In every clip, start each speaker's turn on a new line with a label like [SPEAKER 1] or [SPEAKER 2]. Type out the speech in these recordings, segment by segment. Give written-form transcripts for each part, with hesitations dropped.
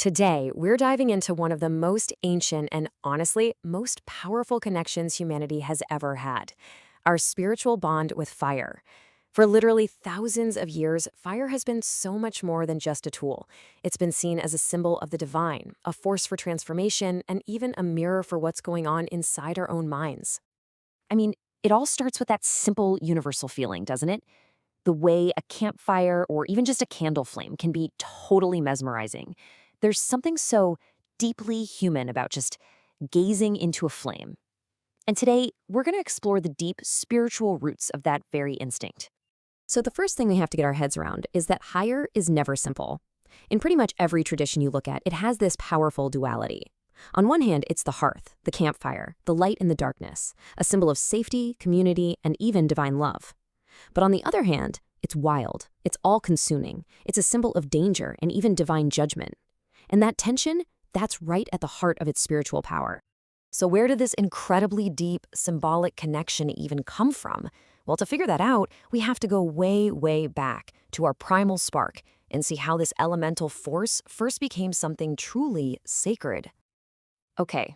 [SPEAKER 1] Today, we're diving into one of the most ancient and honestly, most powerful connections humanity has ever had: our spiritual bond with fire. For literally thousands of years, fire has been so much more than just a tool. It's been seen as a symbol of the divine, a force for transformation, and even a mirror for what's going on inside our own minds.
[SPEAKER 2] I mean, it all starts with that simple universal feeling, doesn't it? The way a campfire or even just a candle flame can be totally mesmerizing. There's something so deeply human about just gazing into a flame. And today, we're going to explore the deep spiritual roots of that very instinct. So, the first thing we have to get our heads around is that fire is never simple. In pretty much every tradition you look at, it has this powerful duality. On one hand, it's the hearth, the campfire, the light in the darkness, a symbol of safety, community, and even divine love. But on the other hand, it's wild, it's all-consuming, it's a symbol of danger and even divine judgment. And that tension, that's right at the heart of its spiritual power. So where did this incredibly deep, symbolic connection even come from? Well, to figure that out, we have to go way, way back to our primal spark and see how this elemental force first became something truly sacred. Okay,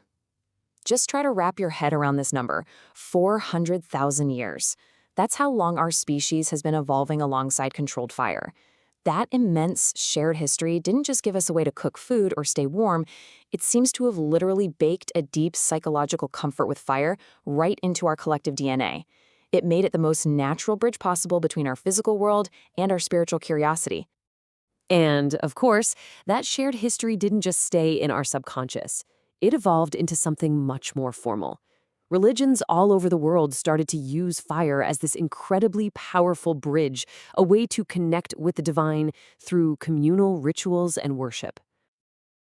[SPEAKER 2] just try to wrap your head around this number: 400,000 years. That's how long our species has been evolving alongside controlled fire. That immense shared history didn't just give us a way to cook food or stay warm, it seems to have literally baked a deep psychological comfort with fire right into our collective DNA. It made it the most natural bridge possible between our physical world and our spiritual curiosity. And, of course, that shared history didn't just stay in our subconscious. It evolved into something much more formal. Religions all over the world started to use fire as this incredibly powerful bridge, a way to connect with the divine through communal rituals and worship.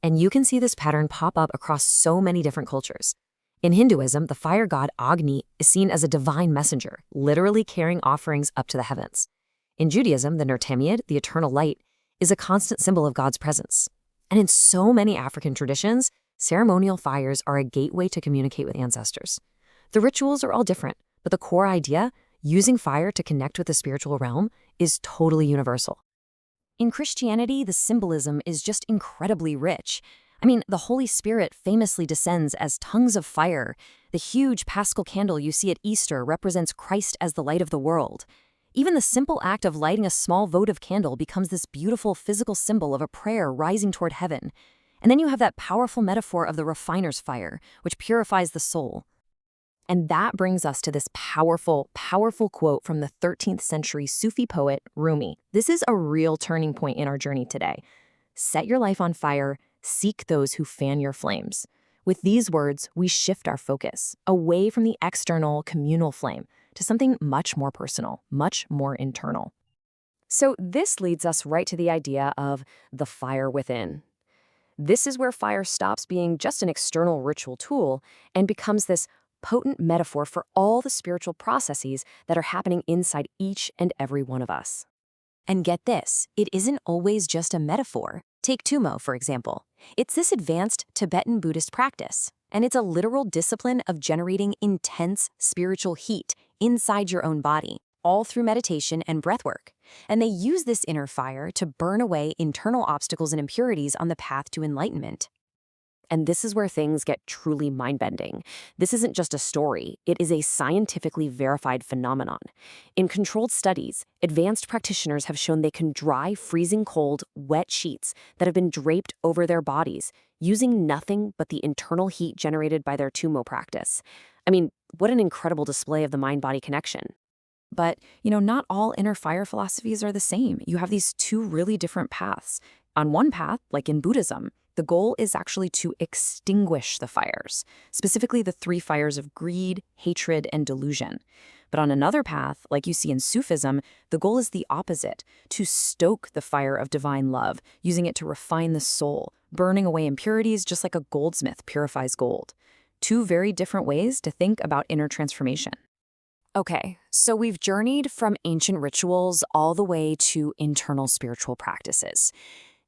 [SPEAKER 2] And you can see this pattern pop up across so many different cultures. In Hinduism, the fire god Agni is seen as a divine messenger, literally carrying offerings up to the heavens. In Judaism, the Nur Tamid, the eternal light, is a constant symbol of God's presence. And in so many African traditions, ceremonial fires are a gateway to communicate with ancestors. The rituals are all different, but the core idea, using fire to connect with the spiritual realm, is totally universal. In Christianity, the symbolism is just incredibly rich. I mean, the Holy Spirit famously descends as tongues of fire. The huge Paschal candle you see at Easter represents Christ as the light of the world. Even the simple act of lighting a small votive candle becomes this beautiful physical symbol of a prayer rising toward heaven. And then you have that powerful metaphor of the refiner's fire, which purifies the soul. And that brings us to this powerful, powerful quote from the 13th century Sufi poet Rumi. This is a real turning point in our journey today. Set your life on fire, seek those who fan your flames. With these words, we shift our focus away from the external, communal flame to something much more personal, much more internal. So this leads us right to the idea of the fire within. This is where fire stops being just an external ritual tool and becomes this potent metaphor for all the spiritual processes that are happening inside each and every one of us. And get this, it isn't always just a metaphor. Take Tumo, for example. It's this advanced Tibetan Buddhist practice, and it's a literal discipline of generating intense spiritual heat inside your own body, all through meditation and breathwork. And they use this inner fire to burn away internal obstacles and impurities on the path to enlightenment. And this is where things get truly mind-bending. This isn't just a story, it is a scientifically verified phenomenon. In controlled studies, advanced practitioners have shown they can dry freezing cold, wet sheets that have been draped over their bodies using nothing but the internal heat generated by their Tumo practice. I mean, what an incredible display of the mind-body connection. But, not all inner fire philosophies are the same. You have these two really different paths. On one path, like in Buddhism, the goal is actually to extinguish the fires, specifically the three fires of greed, hatred, and delusion. But on another path, like you see in Sufism, the goal is the opposite: to stoke the fire of divine love, using it to refine the soul, burning away impurities just like a goldsmith purifies gold. Two very different ways to think about inner transformation. Okay, so we've journeyed from ancient rituals all the way to internal spiritual practices.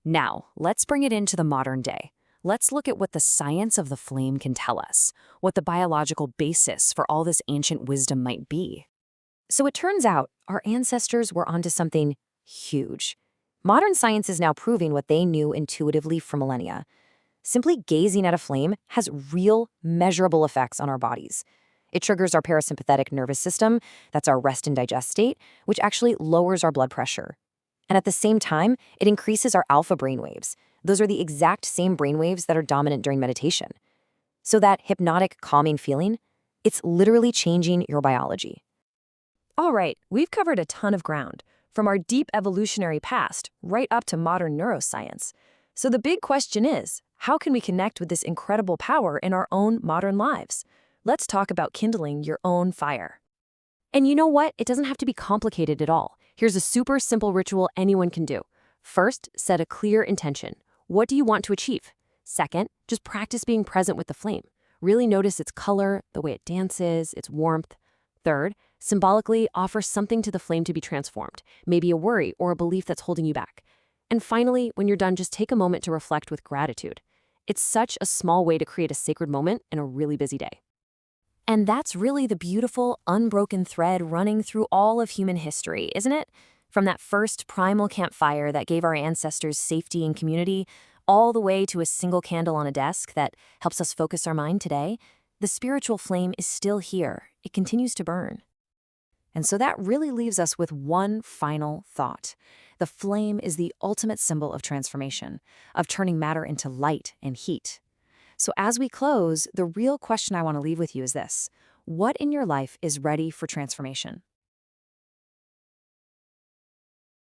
[SPEAKER 2] Now, let's bring it into the modern day. Let's look at what the science of the flame can tell us, what the biological basis for all this ancient wisdom might be. So it turns out our ancestors were onto something huge. Modern science is now proving what they knew intuitively for millennia. Simply gazing at a flame has real, measurable effects on our bodies. It triggers our parasympathetic nervous system, that's our rest and digest state, which actually lowers our blood pressure. And at the same time, it increases our alpha brainwaves. Those are the exact same brainwaves that are dominant during meditation. So that hypnotic, calming feeling, it's literally changing your biology.
[SPEAKER 1] All right, we've covered a ton of ground, from our deep evolutionary past right up to modern neuroscience. So the big question is, how can we connect with this incredible power in our own modern lives? Let's talk about kindling your own fire. And you know what? It doesn't have to be complicated at all. Here's a super simple ritual anyone can do. First, set a clear intention. What do you want to achieve? Second, just practice being present with the flame. Really notice its color, the way it dances, its warmth. Third, symbolically offer something to the flame to be transformed, maybe a worry or a belief that's holding you back. And finally, when you're done, just take a moment to reflect with gratitude. It's such a small way to create a sacred moment in a really busy day. And that's really the beautiful, unbroken thread running through all of human history, isn't it? From that first primal campfire that gave our ancestors safety and community, all the way to a single candle on a desk that helps us focus our mind today, the spiritual flame is still here. It continues to burn. And so that really leaves us with one final thought. The flame is the ultimate symbol of transformation, of turning matter into light and heat. So as we close, the real question I want to leave with you is this: what in your life is ready for transformation?